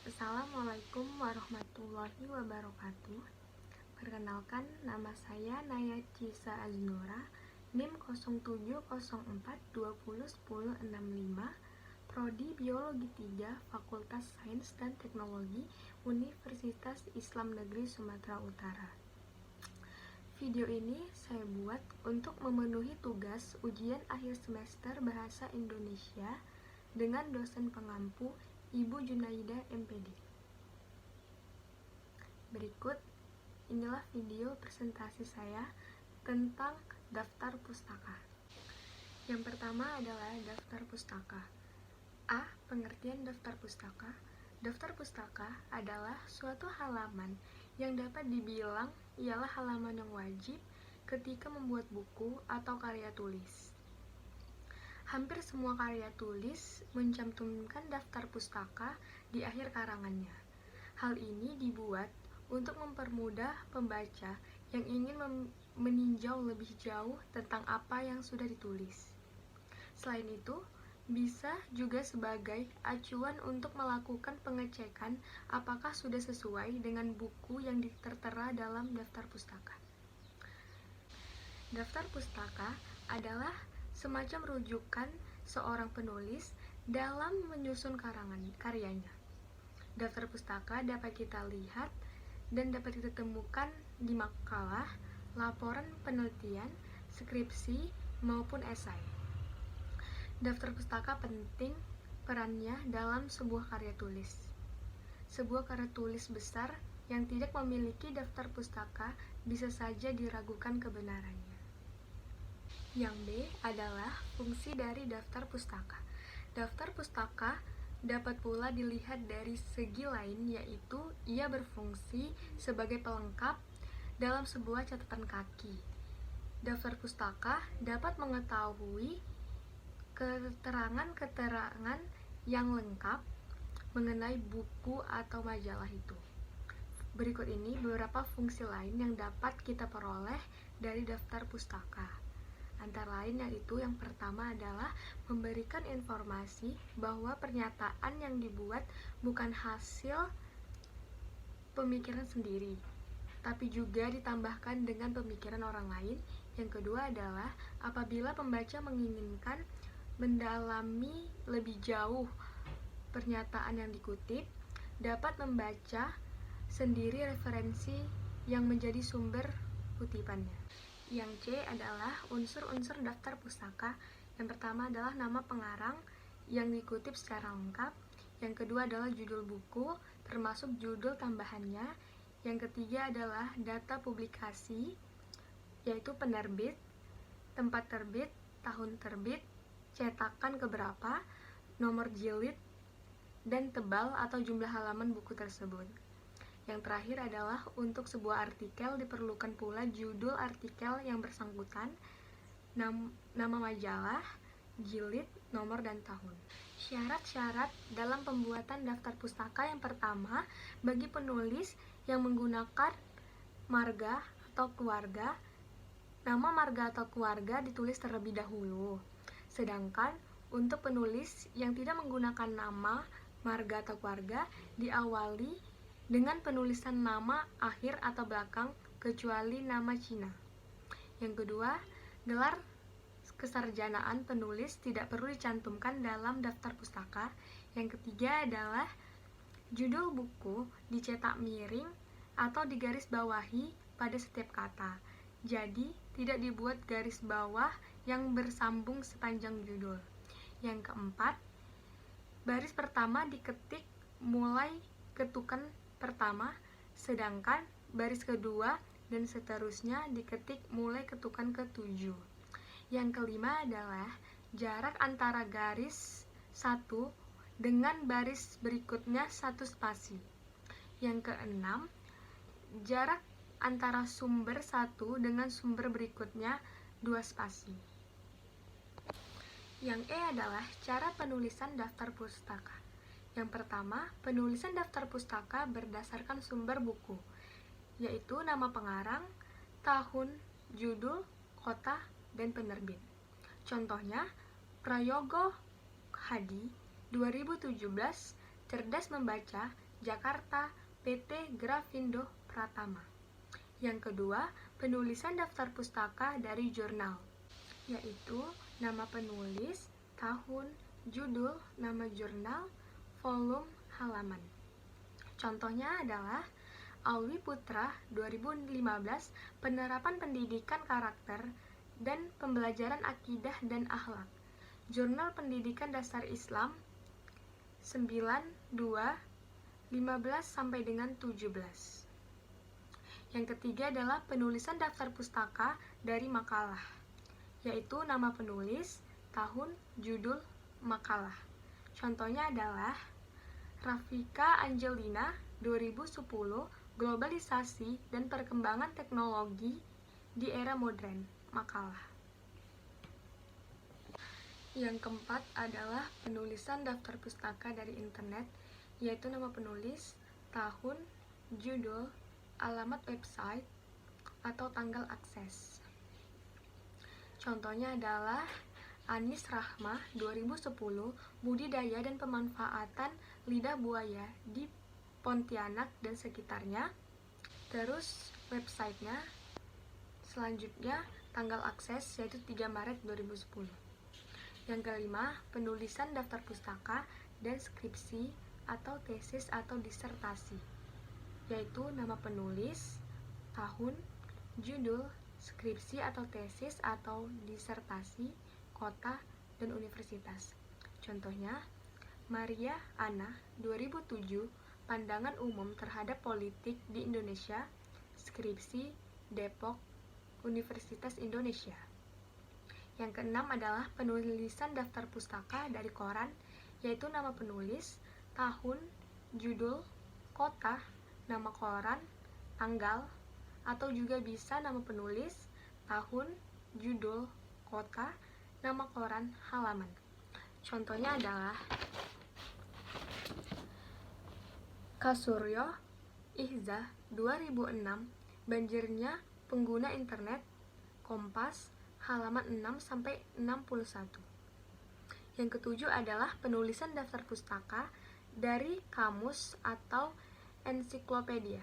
Assalamualaikum warahmatullahi wabarakatuh. Perkenalkan, nama saya Naya Cisa Aznura, NIM 0704201065, Prodi Biologi 3, Fakultas Sains dan Teknologi, Universitas Islam Negeri Sumatera Utara. Video ini saya buat untuk memenuhi tugas ujian akhir semester Bahasa Indonesia dengan dosen pengampu Ibu Junaida MPD. Berikut inilah video presentasi saya tentang daftar pustaka. Yang pertama adalah daftar pustaka. A. Pengertian daftar pustaka. Daftar pustaka adalah suatu halaman yang dapat dibilang ialah halaman yang wajib ketika membuat buku atau karya tulis. Hampir semua karya tulis mencantumkan daftar pustaka di akhir karangannya. Hal ini dibuat untuk mempermudah pembaca yang ingin meninjau lebih jauh tentang apa yang sudah ditulis. Selain itu, bisa juga sebagai acuan untuk melakukan pengecekan apakah sudah sesuai dengan buku yang tertera dalam daftar pustaka. Daftar pustaka adalah semacam rujukan seorang penulis dalam menyusun karyanya. Daftar pustaka dapat kita lihat dan dapat kita temukan di makalah, laporan penelitian, skripsi, maupun esai. Daftar pustaka penting perannya dalam sebuah karya tulis. Sebuah karya tulis besar yang tidak memiliki daftar pustaka bisa saja diragukan kebenarannya. Yang B adalah fungsi dari daftar pustaka. Daftar pustaka dapat pula dilihat dari segi lain, yaitu ia berfungsi sebagai pelengkap dalam sebuah catatan kaki. Daftar pustaka dapat mengetahui keterangan-keterangan yang lengkap mengenai buku atau majalah itu. Berikut ini beberapa fungsi lain yang dapat kita peroleh dari daftar pustaka. Antara lain yaitu yang pertama adalah memberikan informasi bahwa pernyataan yang dibuat bukan hasil pemikiran sendiri, tapi juga ditambahkan dengan pemikiran orang lain. Yang kedua adalah apabila pembaca menginginkan mendalami lebih jauh pernyataan yang dikutip, dapat membaca sendiri referensi yang menjadi sumber kutipannya. Yang C adalah unsur-unsur daftar pustaka. Yang pertama adalah nama pengarang yang dikutip secara lengkap. Yang kedua adalah judul buku, termasuk judul tambahannya. Yang ketiga adalah data publikasi, yaitu penerbit, tempat terbit, tahun terbit, cetakan keberapa, nomor jilid, dan tebal atau jumlah halaman buku tersebut. Yang terakhir adalah untuk sebuah artikel diperlukan pula judul artikel yang bersangkutan, nama majalah, jilid, nomor, dan tahun. Syarat-syarat dalam pembuatan daftar pustaka yang pertama, bagi penulis yang menggunakan marga atau keluarga, nama marga atau keluarga ditulis terlebih dahulu. Sedangkan untuk penulis yang tidak menggunakan nama, marga, atau keluarga diawali dengan penulisan nama akhir atau belakang kecuali nama Cina. Yang kedua, gelar kesarjanaan penulis tidak perlu dicantumkan dalam daftar pustaka. Yang ketiga adalah judul buku dicetak miring atau digaris bawahi pada setiap kata. Jadi, tidak dibuat garis bawah yang bersambung sepanjang judul. Yang keempat, baris pertama diketik mulai ketukan pertama, sedangkan baris kedua dan seterusnya diketik mulai ketukan ke-7. Yang kelima adalah jarak antara garis 1 dengan baris berikutnya 1 spasi. Yang keenam, jarak antara sumber 1 dengan sumber berikutnya 2 spasi. Yang E adalah cara penulisan daftar pustaka. Yang pertama, penulisan daftar pustaka berdasarkan sumber buku, yaitu nama pengarang, tahun, judul, kota, dan penerbit. Contohnya, Prayogo Hadi 2017, Cerdas Membaca, Jakarta, PT Grafindo Pratama. Yang kedua, penulisan daftar pustaka dari jurnal, yaitu nama penulis, tahun, judul, nama jurnal, volume, halaman. Contohnya adalah Alwi Putra 2015, Penerapan Pendidikan Karakter dan Pembelajaran Akidah dan Akhlak. Jurnal Pendidikan Dasar Islam 92 15 sampai dengan 17. Yang ketiga adalah penulisan daftar pustaka dari makalah, yaitu nama penulis, tahun, judul, makalah. Contohnya adalah Rafika Angelina 2010, Globalisasi dan Perkembangan Teknologi di Era Modern, makalah. Yang keempat adalah penulisan daftar pustaka dari internet, yaitu nama penulis, tahun, judul, alamat website, atau tanggal akses. Contohnya adalah Anis Rahmah 2010, Budidaya dan Pemanfaatan Lidah Buaya di Pontianak dan sekitarnya. Terus websitenya, selanjutnya tanggal akses yaitu 3 Maret 2010. Yang kelima, penulisan daftar pustaka dan skripsi atau tesis atau disertasi, yaitu nama penulis, tahun, judul, skripsi atau tesis atau disertasi, kota, dan universitas. Contohnya, Maria Ana 2007, Pandangan Umum Terhadap Politik di Indonesia, skripsi, Depok, Universitas Indonesia. Yang keenam adalah penulisan daftar pustaka dari koran, yaitu nama penulis, tahun, judul, kota, nama koran, tanggal, atau juga bisa nama penulis, tahun, judul, kota, nama koran, halaman. Contohnya adalah Kasuryo Ihzah 2006, Banjirnya Pengguna Internet, Kompas, halaman 6 sampai 61. Yang ketujuh adalah penulisan daftar pustaka dari kamus atau ensiklopedia,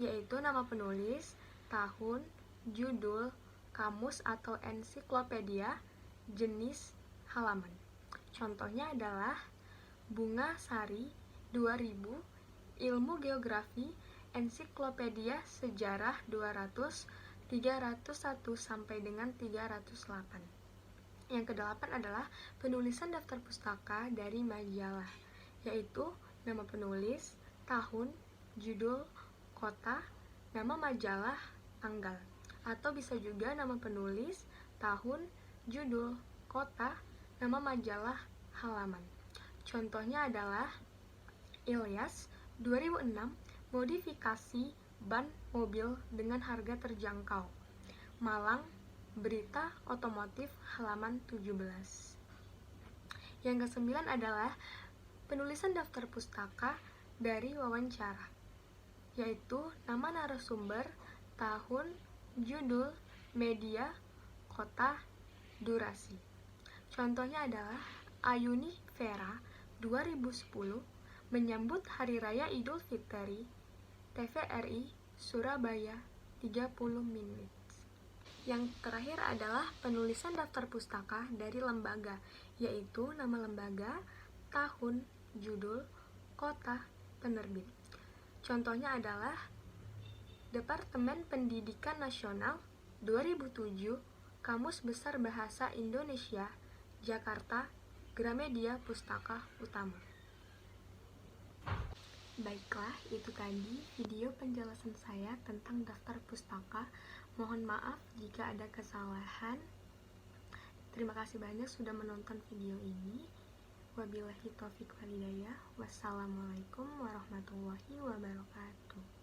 yaitu nama penulis, tahun, judul, kamus atau ensiklopedia, jenis, halaman. Contohnya adalah Bunga Sari 2000, Ilmu Geografi, Ensiklopedia Sejarah 200, 301 sampai dengan 308. Yang kedelapan adalah penulisan daftar pustaka dari majalah, yaitu nama penulis, tahun, judul, kota, nama majalah, tanggal, atau bisa juga nama penulis, tahun, judul, kota, nama majalah, halaman. Contohnya adalah Ilyas 2006, Modifikasi ban mobil dengan harga terjangkau, Malang, Berita Otomotif, halaman 17. Yang kesembilan adalah penulisan daftar pustaka dari wawancara, yaitu nama narasumber, tahun, judul, media, kota, durasi. Contohnya adalah Ayuni Vera 2010, menyambut Hari Raya Idul Fitri, TVRI Surabaya 30 menit. Yang terakhir adalah penulisan daftar pustaka dari lembaga, yaitu nama lembaga, tahun, judul, kota, penerbit. Contohnya adalah Departemen Pendidikan Nasional 2007, Kamus Besar Bahasa Indonesia, Jakarta, Gramedia Pustaka Utama. Baiklah, itu tadi video penjelasan saya tentang daftar pustaka. Mohon maaf jika ada kesalahan. Terima kasih banyak sudah menonton video ini. Wabillahi taufiq walhidayah. Wassalamualaikum warahmatullahi wabarakatuh.